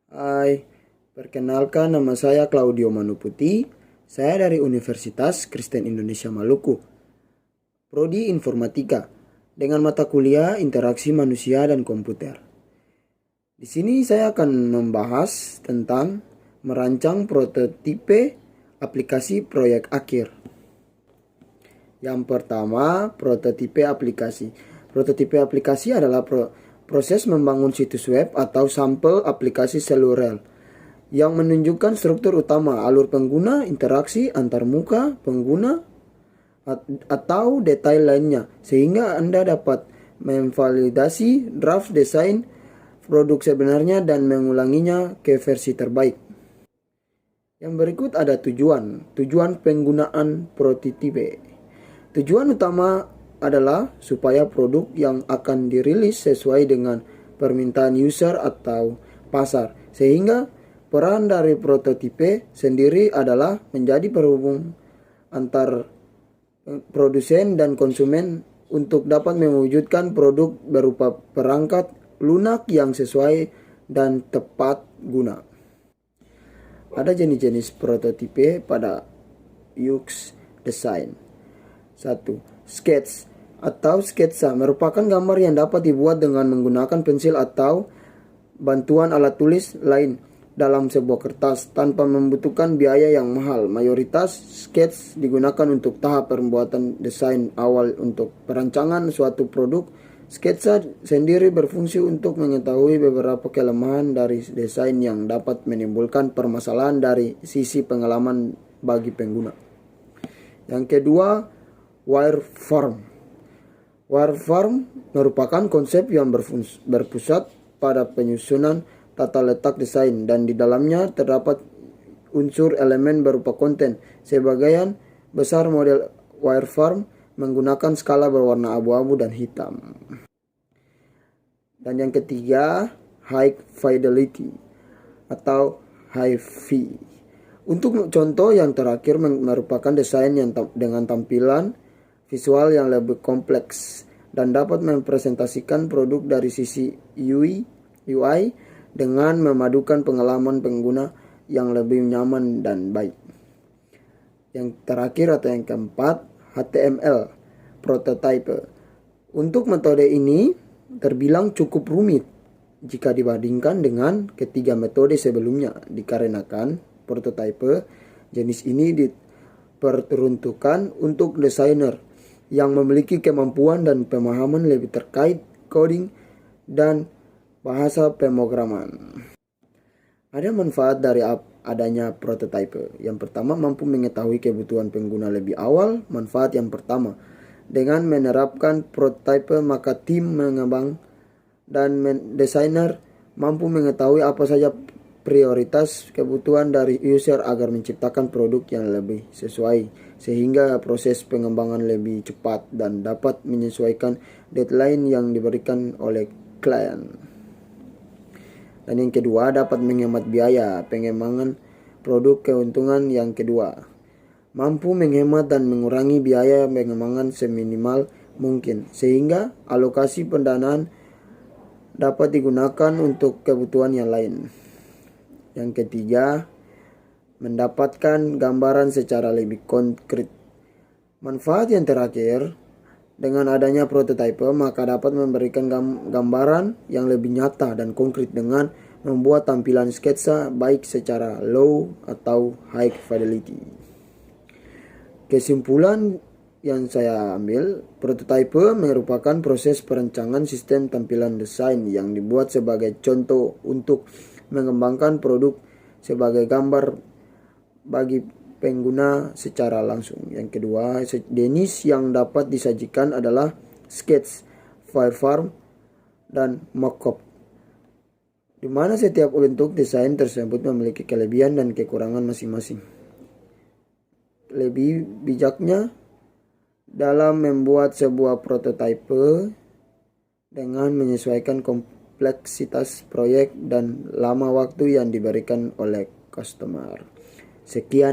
Hai, perkenalkan nama saya Claudio Manuputi. Saya dari Universitas Kristen Indonesia Maluku, Prodi Informatika, dengan mata kuliah Interaksi Manusia dan Komputer. Di sini saya akan membahas tentang merancang prototipe aplikasi proyek akhir. Yang pertama, prototipe aplikasi. Prototipe aplikasi adalah proses membangun situs web atau sampel aplikasi seluler yang menunjukkan struktur utama, alur pengguna, interaksi antar muka pengguna, atau detail lainnya, sehingga Anda dapat memvalidasi draft desain produk sebenarnya dan mengulanginya ke versi terbaik. Yang berikut ada tujuan penggunaan prototipe. Tujuan utama adalah supaya produk yang akan dirilis sesuai dengan permintaan user atau pasar, sehingga peran dari prototipe sendiri adalah menjadi penghubung antar produsen dan konsumen untuk dapat mewujudkan produk berupa perangkat lunak yang sesuai dan tepat guna. Ada jenis-jenis prototipe pada UX design. 1. Sketch atau sketsa merupakan gambar yang dapat dibuat dengan menggunakan pensil atau bantuan alat tulis lain dalam sebuah kertas tanpa membutuhkan biaya yang mahal. Mayoritas sketch digunakan untuk tahap pembuatan desain awal untuk perancangan suatu produk. Sketsa sendiri berfungsi untuk mengetahui beberapa kelemahan dari desain yang dapat menimbulkan permasalahan dari sisi pengalaman bagi pengguna. Yang kedua, wireframe. Wireframe merupakan konsep yang berpusat pada penyusunan tata letak desain, dan di dalamnya terdapat unsur elemen berupa konten. Sebagian besar model wireframe menggunakan skala berwarna abu-abu dan hitam. Dan yang ketiga, high fidelity atau HiFi. Untuk contoh yang terakhir merupakan desain yang dengan tampilan visual yang lebih kompleks dan dapat mempresentasikan produk dari sisi UI dengan memadukan pengalaman pengguna yang lebih nyaman dan baik. Yang terakhir atau yang keempat, HTML prototype. Untuk metode ini terbilang cukup rumit jika dibandingkan dengan ketiga metode sebelumnya, dikarenakan prototype jenis ini diperuntukkan untuk desainer yang memiliki kemampuan dan pemahaman lebih terkait coding dan bahasa pemrograman. Ada manfaat dari adanya prototype. Yang pertama, mampu mengetahui kebutuhan pengguna lebih awal. Manfaat yang pertama, dengan menerapkan prototype maka tim pengembang dan desainer mampu mengetahui apa saja prioritas kebutuhan dari user agar menciptakan produk yang lebih sesuai, sehingga proses pengembangan lebih cepat dan dapat menyesuaikan deadline yang diberikan oleh klien. Dan yang kedua, dapat menghemat biaya pengembangan produk. Keuntungan yang kedua, mampu menghemat dan mengurangi biaya pengembangan seminimal mungkin, sehingga alokasi pendanaan dapat digunakan untuk kebutuhan yang lain. Yang ketiga, mendapatkan gambaran secara lebih konkret. Manfaat yang terakhir, dengan adanya prototype maka dapat memberikan gambaran yang lebih nyata dan konkret dengan membuat tampilan sketsa baik secara low atau high fidelity. Kesimpulan yang saya ambil, prototype merupakan proses perancangan sistem tampilan desain yang dibuat sebagai contoh untuk mengembangkan produk sebagai gambar bagi pengguna secara langsung. Yang kedua, jenis yang dapat disajikan adalah sketch, wireframe, dan mockup, di mana setiap bentuk desain tersebut memiliki kelebihan dan kekurangan masing-masing. Lebih bijaknya dalam membuat sebuah prototype dengan menyesuaikan kompleksitas proyek dan lama waktu yang diberikan oleh customer. Sekian.